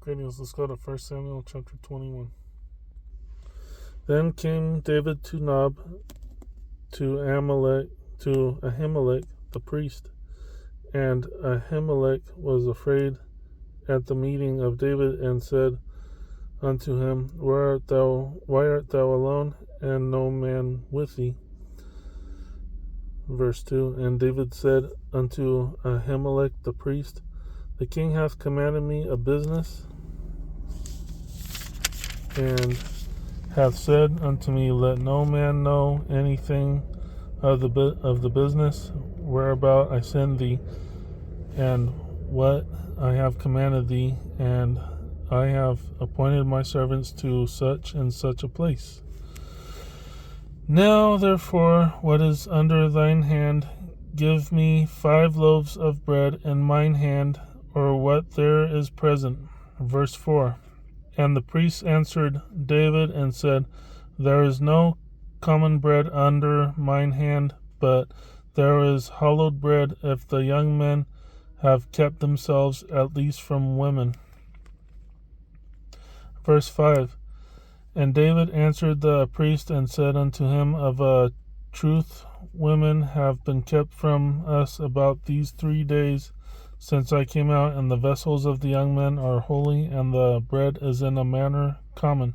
Greetings. Let's go to 1 Samuel chapter 21. Then came David to Nob, to Ahimelech the priest, and Ahimelech was afraid at the meeting of David, and said unto him, Why art thou alone, and no man with thee? Verse 2. And David said unto Ahimelech the priest, The king hath commanded me a business, and hath said unto me, Let no man know anything of the business whereabout I send thee, and what I have commanded thee, and I have appointed my servants to such and such a place. Now therefore, what is under thine hand, give me 5 loaves of bread in mine hand, or what there is present. Verse 4. And the priest answered David and said, There is no common bread under mine hand, but there is hallowed bread, if the young men have kept themselves at least from women. Verse 5. And David answered the priest and said unto him, Of a truth women have been kept from us about these 3 days since I came out, and the vessels of the young men are holy, and the bread is in a manner common.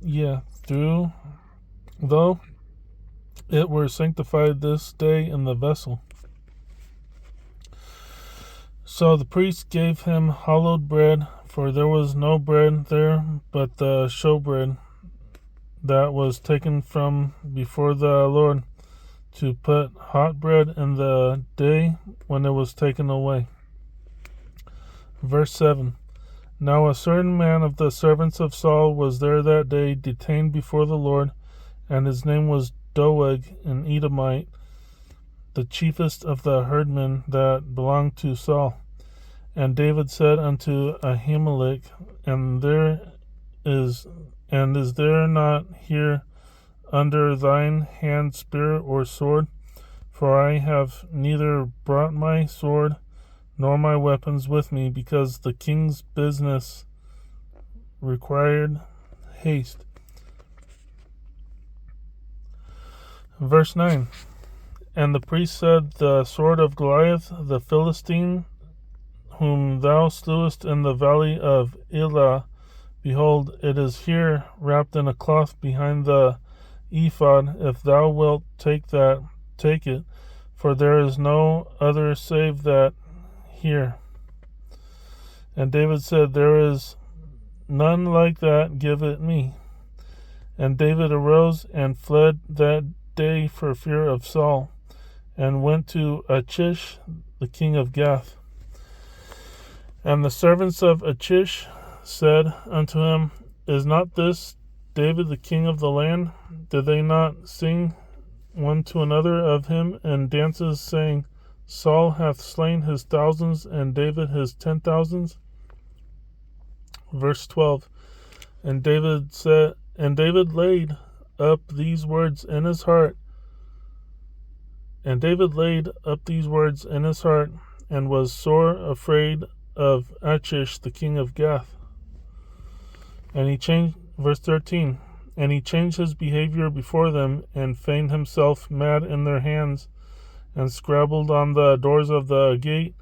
Though it were sanctified this day in the vessel. So the priest gave him hallowed bread, for there was no bread there but the showbread that was taken from before the Lord, to put hot bread in the day when it was taken away. Verse 7. Now a certain man of the servants of Saul was there that day, detained before the Lord, and his name was Doeg, an Edomite, the chiefest of the herdmen that belonged to Saul. And David said unto Ahimelech, Is there not here under thine hand spear or sword? For I have neither brought my sword nor my weapons with me, because the king's business required haste. Verse 9. And the priest said, The sword of Goliath the Philistine, whom thou slewest in the valley of Elah, behold, it is here wrapped in a cloth behind the ephod. If thou wilt take it, for there is no other save that here. And David said, There is none like that, give it me. And David arose and fled that day for fear of Saul, and went to Achish, the king of Gath. And the servants of Achish said unto him, Is not this David the king of the land? Did they not sing one to another of him in dances, saying, Saul hath slain his thousands, and David his 10,000s? Verse 12. And David laid up these words in his heart. And David laid up these words in his heart, and was sore afraid of Achish the king of Gath. And he changed, verse 13, and he changed his behavior before them, and feigned himself mad in their hands, and scrabbled on the doors of the gate,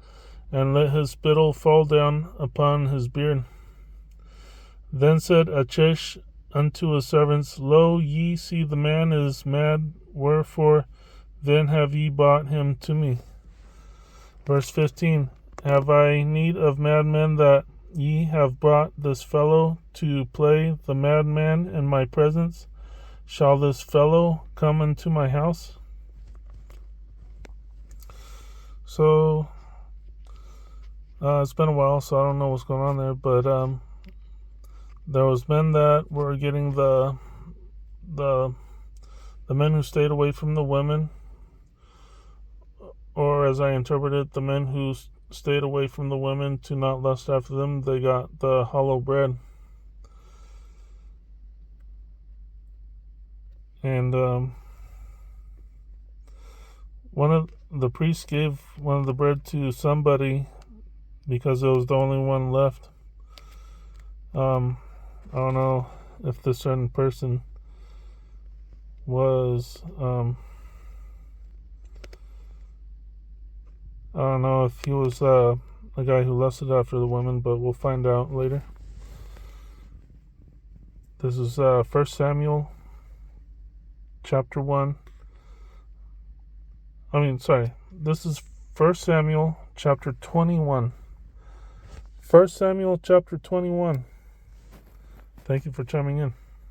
and let his spittle fall down upon his beard. Then said Achish unto his servants, Lo, ye see the man is mad, wherefore then have ye brought him to me? Verse 15. Have I need of madmen, that ye have brought this fellow to play the madman in my presence? Shall this fellow come into my house? So it's been a while, so I don't know what's going on there, but there was men that were getting the men who stayed away from the women, or as I interpreted, the men who stayed away from the women to not lust after them, they got the hollow bread. And one of the priests gave one of the bread to somebody because it was the only one left. I don't know if this certain person was, I don't know if he was a guy who lusted after the women, but we'll find out later. This is 1 Samuel chapter 1. This is 1 Samuel chapter 21. 1 Samuel chapter 21. Thank you for chiming in.